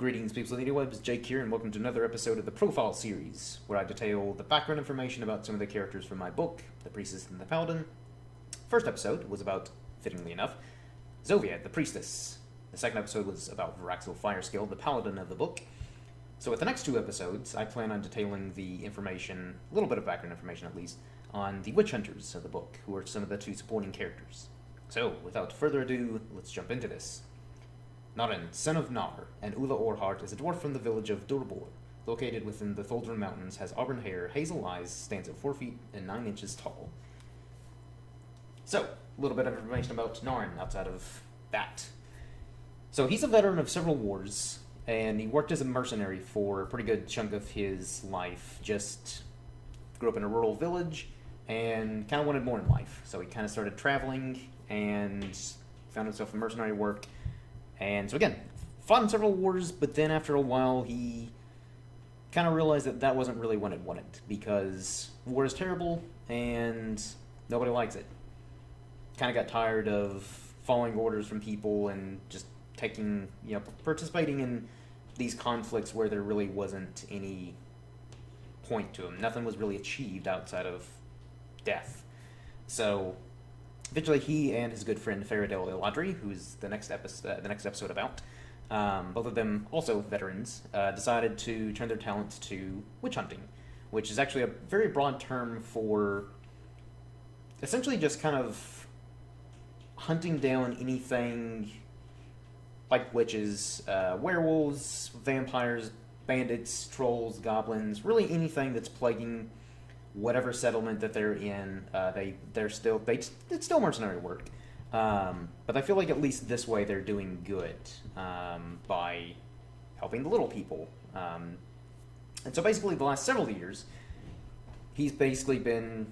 Greetings, people of the interwebs. Jake here, and welcome to another episode of the Profile Series, where I detail the background information about some of the characters from my book, The Priestess The Paladin. First episode was about, fittingly enough, Zovia, the Priestess. The second episode was about Varaxel Fireskill, the Paladin of the book. So with the next two episodes, I plan on detailing the information, a little bit of background information at least, on the Witch Hunters of the book, who are some of the two supporting characters. So, without further ado, let's jump into this. Náren, son of Nar, and Ula Oreheart is a dwarf from the village of Durbor. Located within the Tholdren Mountains, has auburn hair, hazel eyes, stands at 4 feet and 9 inches tall. So, a little bit of information about Náren outside of that. So he's a veteran of several wars, and he worked as a mercenary for a pretty good chunk of his life. Just grew up in a rural village and kind of wanted more in life. So he kind of started traveling and found himself in mercenary work. And so again, fought in several wars, but then after a while he kind of realized that that wasn't really what it wanted, because war is terrible and nobody likes it. Kind of got tired of following orders from people and just participating in these conflicts where there really wasn't any point to them. Nothing was really achieved outside of death. So eventually, he and his good friend Faradel Eladri, who's the next episode about, both of them also veterans, decided to turn their talents to witch hunting, which is actually a very broad term for essentially just kind of hunting down anything like witches, werewolves, vampires, bandits, trolls, goblins, really anything that's plaguing whatever settlement that they're in. It's still mercenary work, but I feel like at least this way they're doing good by helping the little people. And so basically the last several years, he's basically been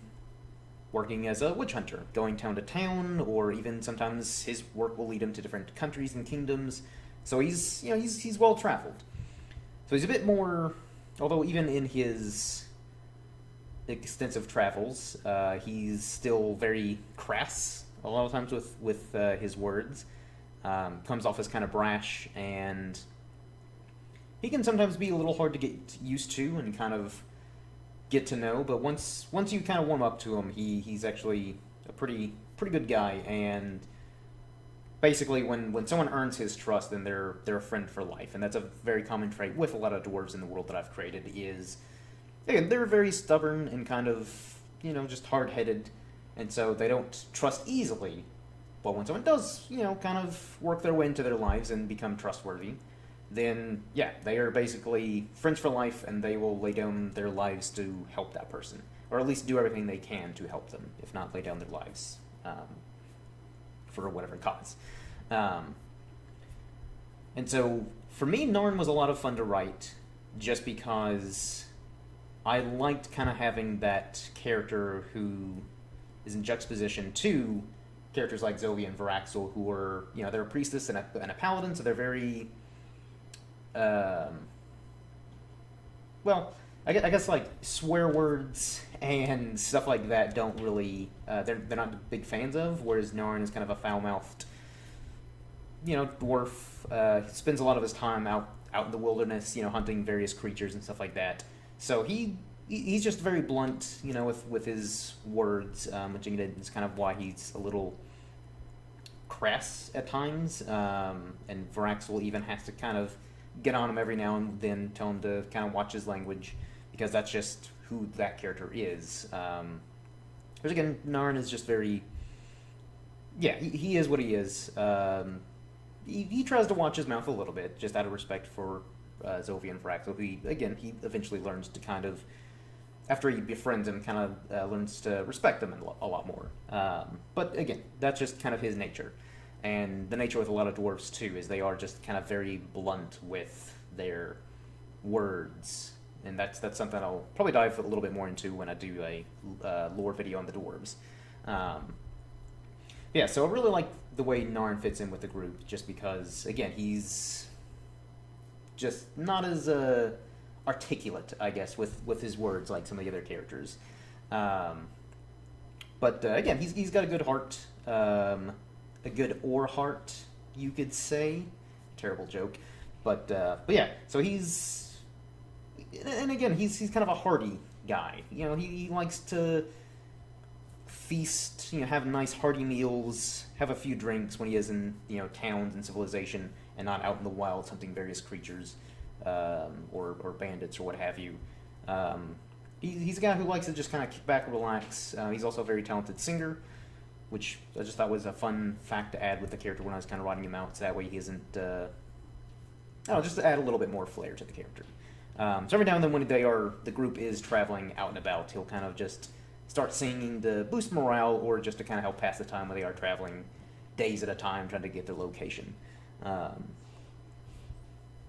working as a witch hunter, going town to town, or even sometimes his work will lead him to different countries and kingdoms. So he's well traveled. So he's a bit more, although even in his extensive travels, he's still very crass a lot of times with his words. Comes off as kind of brash, and he can sometimes be a little hard to get used to and kind of get to know. But once you kind of warm up to him, he's actually a pretty good guy. And basically, when someone earns his trust, then they're a friend for life. And that's a very common trait with a lot of dwarves in the world that I've created. Is again, they're very stubborn and kind of, just hard-headed, and so they don't trust easily. But when someone does, kind of work their way into their lives and become trustworthy, then, yeah, they are basically friends for life, and they will lay down their lives to help that person. Or at least do everything they can to help them, if not lay down their lives for whatever cause. And so, for me, Náren was a lot of fun to write, just because I liked kind of having that character who is in juxtaposition to characters like Zovia and Varaxel, who are, they're a priestess and a paladin, so they're very, I guess like swear words and stuff like that don't really, they're not big fans of, whereas Náren is kind of a foul-mouthed, dwarf, spends a lot of his time out in the wilderness, hunting various creatures and stuff like that. So he's just very blunt, with his words, which again is kind of why he's a little crass at times. And Varaxel even has to kind of get on him every now and then, tell him to kind of watch his language, because that's just who that character is. Because again, Náren is just very, he is what he is. He tries to watch his mouth a little bit, just out of respect for Zovia and Varaxel, who he eventually learns to kind of, after he befriends him, kind of learns to respect them a lot more. But again, that's just kind of his nature. And the nature with a lot of dwarves, too, is they are just kind of very blunt with their words. And that's something I'll probably dive a little bit more into when I do a lore video on the dwarves. So I really like the way Náren fits in with the group, just because, again, he's just not as articulate, I guess, with his words like some of the other characters. But again, he's got a good heart, a good Oreheart, you could say. Terrible joke. But yeah, so and again, he's kind of a hearty guy. He likes to feast, have nice hearty meals, have a few drinks when he is in, towns and civilization and not out in the wild hunting various creatures, or bandits or what have you. He's a guy who likes to just kind of kick back and relax. He's also a very talented singer, which I just thought was a fun fact to add with the character when I was kind of writing him out, so that way he isn't, I don't know, just to add a little bit more flair to the character. So every now and then when the group is traveling out and about, he'll kind of just start singing to boost morale or just to kind of help pass the time when they are traveling days at a time trying to get their location.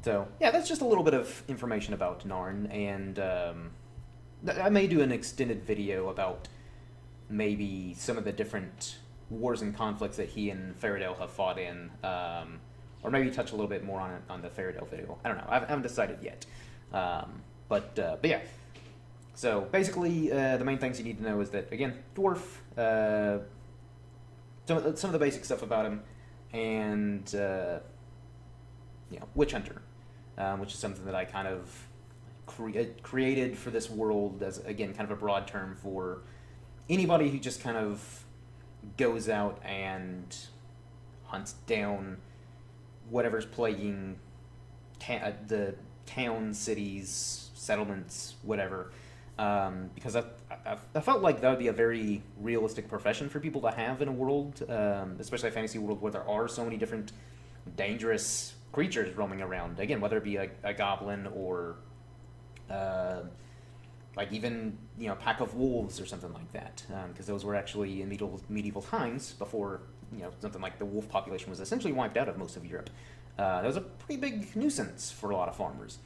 So, yeah, that's just a little bit of information about Náren, and I may do an extended video about maybe some of the different wars and conflicts that he and Faradell have fought in, or maybe touch a little bit more on the Faradell video. I don't know. I haven't decided yet. But yeah. So basically, the main things you need to know is that, again, dwarf, some of the basic stuff about him, and Witch Hunter, which is something that I kind of created for this world as, again, kind of a broad term for anybody who just kind of goes out and hunts down whatever's plaguing the towns, cities, settlements, whatever. Because I felt like that would be a very realistic profession for people to have in a world, especially a fantasy world where there are so many different dangerous creatures roaming around. Again, whether it be a goblin or like even a pack of wolves or something like that, because those were actually in medieval times before something like the wolf population was essentially wiped out of most of Europe. That was a pretty big nuisance for a lot of farmers.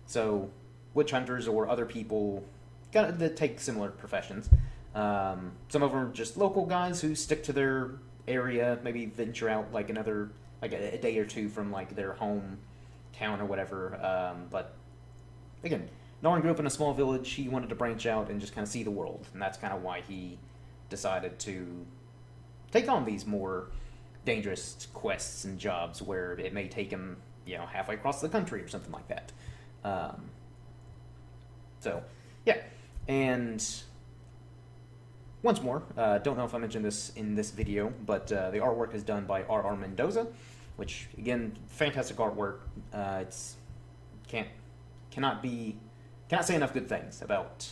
So witch hunters or other people that take similar professions. Some of them are just local guys who stick to their area, maybe venture out like a day or two from like their home town or whatever. But again, Náren grew up in a small village. He wanted to branch out and just kind of see the world, and that's kind of why he decided to take on these more dangerous quests and jobs where it may take him, halfway across the country or something like that. So, yeah. And once more, don't know if I mentioned this in this video, but the artwork is done by R.R. Mendoza, which, again, fantastic artwork. Cannot say enough good things about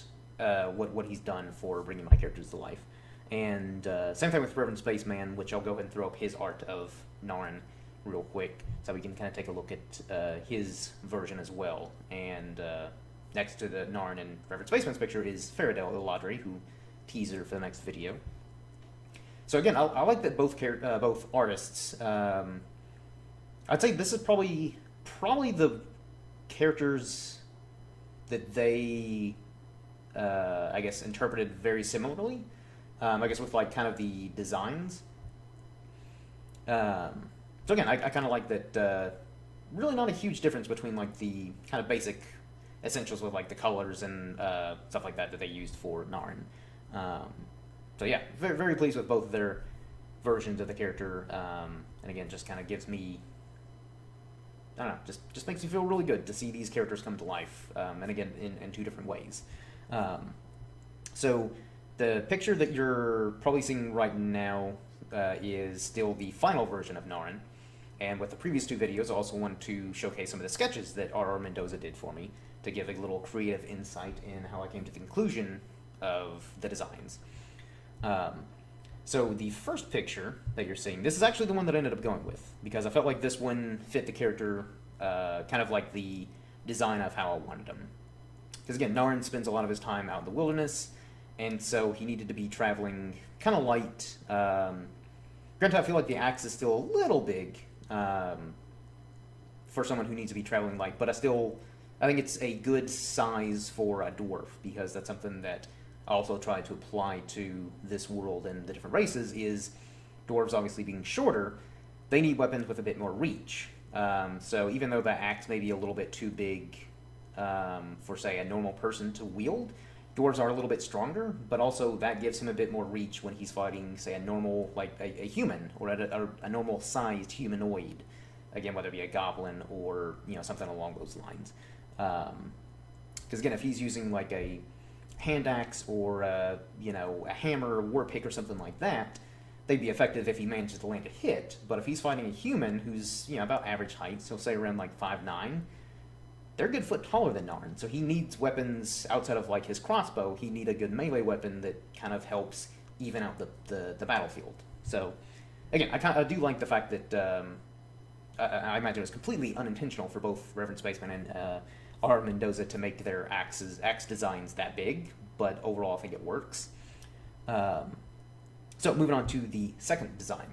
what he's done for bringing my characters to life. And same thing with Reverend Spaceman, which I'll go ahead and throw up his art of Náren real quick, so we can kind of take a look at his version as well. And next to the Náren and Reverend Spaceman's picture is Faradell Iladri, who teaser for the next video. So again, I like that both artists. I'd say this is probably the characters that they, I guess, interpreted very similarly. I guess with like kind of the designs. So again, I kind of like that. Really, not a huge difference between like the kind of basic essentials with like the colors and stuff like that they used for Náren. So yeah, very, very pleased with both of their versions of the character. And again, just kind of gives me, I don't know, just makes me feel really good to see these characters come to life. And again, in two different ways. So the picture that you're probably seeing right now is still the final version of Náren. And with the previous two videos, I also wanted to showcase some of the sketches that R.R. Mendoza did for me to give a little creative insight in how I came to the conclusion of the designs. So the first picture that you're seeing, this is actually the one that I ended up going with, because I felt like this one fit the character kind of like the design of how I wanted him. Because again, Náren spends a lot of his time out in the wilderness, and so he needed to be traveling kind of light. Granted, I feel like the axe is still a little big for someone who needs to be traveling light, but I think it's a good size for a dwarf, because that's something that I also try to apply to this world and the different races is dwarves obviously being shorter, they need weapons with a bit more reach. So even though the axe may be a little bit too big for, say, a normal person to wield, dwarves are a little bit stronger, but also that gives him a bit more reach when he's fighting, say, a normal, like a human, or a normal-sized humanoid again, whether it be a goblin or, you know, something along those lines. Because again, if he's using like a hand axe or you know, a hammer, or war pick, or something like that, they'd be effective if he manages to land a hit. But if he's fighting a human who's, you know, about average height, so say around like 5'9", they're a good foot taller than Náren, so he needs weapons outside of like his crossbow. He need a good melee weapon that kind of helps even out the battlefield. So again, I do like the fact that I imagine it was completely unintentional for both Reverend Spaceman and R. Mendoza to make their axe designs that big, but overall I think it works. So moving on to the second design.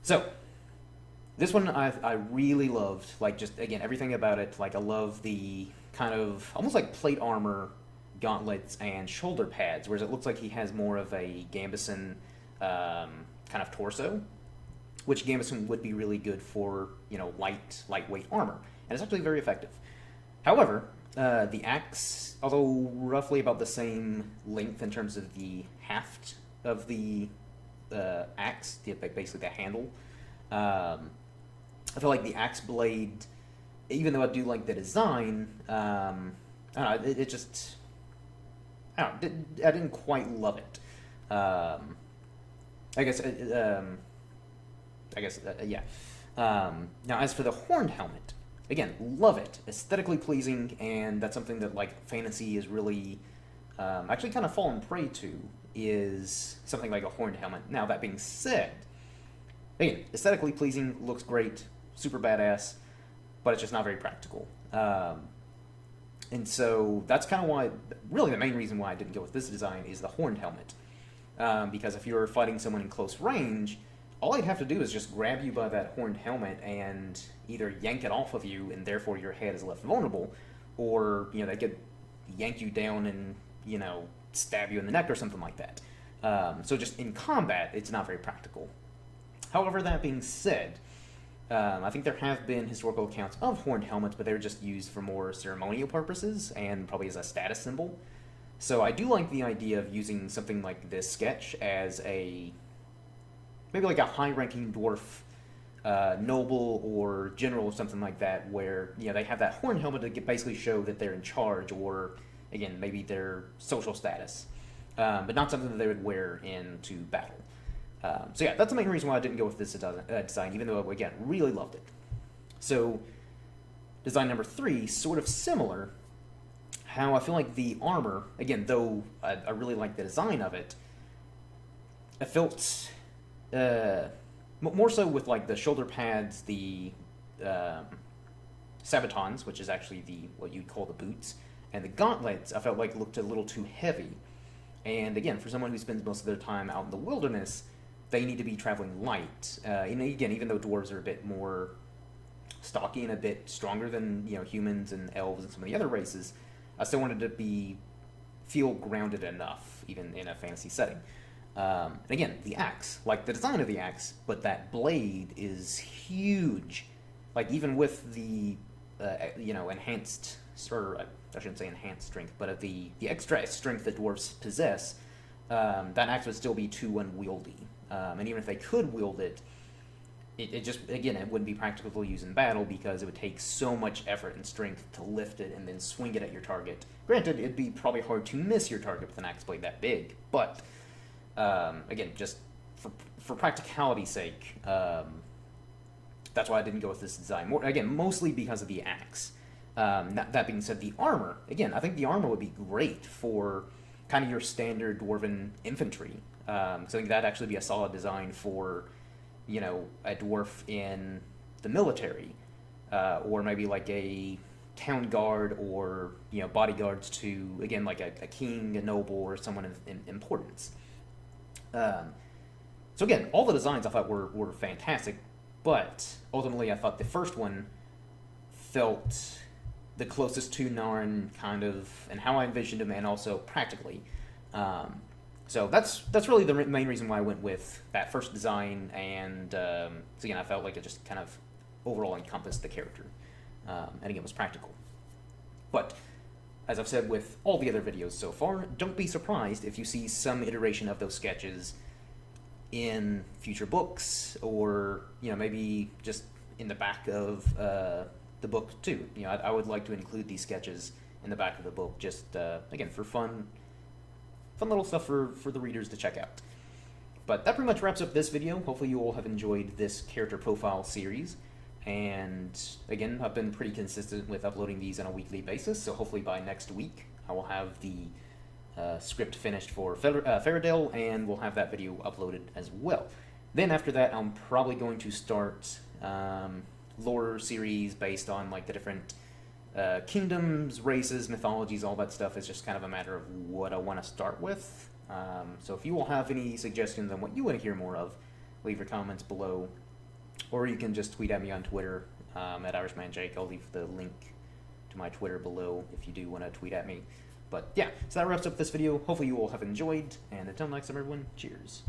So this one I really loved, like, just, again, everything about it. Like, I love the kind of almost like plate armor, gauntlets, and shoulder pads, whereas it looks like he has more of a Gambison kind of torso, which Gambison would be really good for, you know, lightweight armor, and it's actually very effective. However, the axe, although roughly about the same length in terms of the haft of the axe, basically the handle, I feel like the axe blade, even though I do like the design, I don't know, it just, I don't know, I didn't quite love it. I guess, yeah. Now, as for the horned helmet, again, love it. Aesthetically pleasing, and that's something that, like, fantasy is really actually kind of fallen prey to, is something like a horned helmet. Now, that being said, again, aesthetically pleasing, looks great, super badass, but it's just not very practical. And so that's kind of why, really the main reason why I didn't go with this design is the horned helmet. Because if you're fighting someone in close range, all I'd have to do is just grab you by that horned helmet and either yank it off of you, and therefore your head is left vulnerable, or, you know, they could yank you down and, you know, stab you in the neck or something like that. So just in combat, it's not very practical. However, that being said, I think there have been historical accounts of horned helmets, but they're just used for more ceremonial purposes and probably as a status symbol. So I do like the idea of using something like this sketch as a, maybe like a high-ranking dwarf noble or general or something like that, where, you know, they have that horned helmet to basically show that they're in charge, or, again, maybe their social status, but not something that they would wear into battle. So yeah, that's the main reason why I didn't go with this design, even though, again, really loved it. So, design number 3, sort of similar, how I feel like the armor, again, though I really like the design of it, I felt more so with, like, the shoulder pads, the sabatons, which is actually what you'd call the boots, and the gauntlets, I felt like looked a little too heavy. And again, for someone who spends most of their time out in the wilderness, they need to be traveling light. And again, even though dwarves are a bit more stocky and a bit stronger than, you know, humans and elves and some of the other races, I still wanted to feel grounded enough, even in a fantasy setting. And again, the axe, like the design of the axe, but that blade is huge. Like, even with the, you know, enhanced, or I shouldn't say enhanced strength, but of the extra strength that dwarves possess, that axe would still be too unwieldy. And even if they could wield it, it just, again, it wouldn't be practical to use in battle, because it would take so much effort and strength to lift it and then swing it at your target. Granted, it'd be probably hard to miss your target with an axe blade that big, but again, just for practicality's sake, that's why I didn't go with this design. Mostly because of the axe. That being said, the armor, again, I think the armor would be great for kind of your standard dwarven infantry. So I think that'd actually be a solid design for, you know, a dwarf in the military, or maybe like a town guard, or, you know, bodyguards to, again, like a king, a noble, or someone in importance. So again, all the designs I thought were fantastic, but ultimately I thought the first one felt the closest to Náren, kind of, and how I envisioned him, and also practically. So that's really the main reason why I went with that first design, and so again, I felt like it just kind of overall encompassed the character, and again, was practical. But as I've said with all the other videos so far, don't be surprised if you see some iteration of those sketches in future books, or, you know, maybe just in the back of the book too. You know, I would like to include these sketches in the back of the book, just again for fun little stuff for the readers to check out. But that pretty much wraps up this video. Hopefully you all have enjoyed this character profile series. And again, I've been pretty consistent with uploading these on a weekly basis, so hopefully by next week I will have the script finished for Fairadale, and we'll have that video uploaded as well. Then after that, I'm probably going to start lore series based on like the different kingdoms, races, mythologies, all that stuff. Is just kind of a matter of what I want to start with. So if you all have any suggestions on what you want to hear more of, leave your comments below. Or you can just tweet at me on Twitter, at IrishmanJake. I'll leave the link to my Twitter below if you do want to tweet at me. But yeah, so that wraps up this video. Hopefully you all have enjoyed, and until next time everyone, cheers.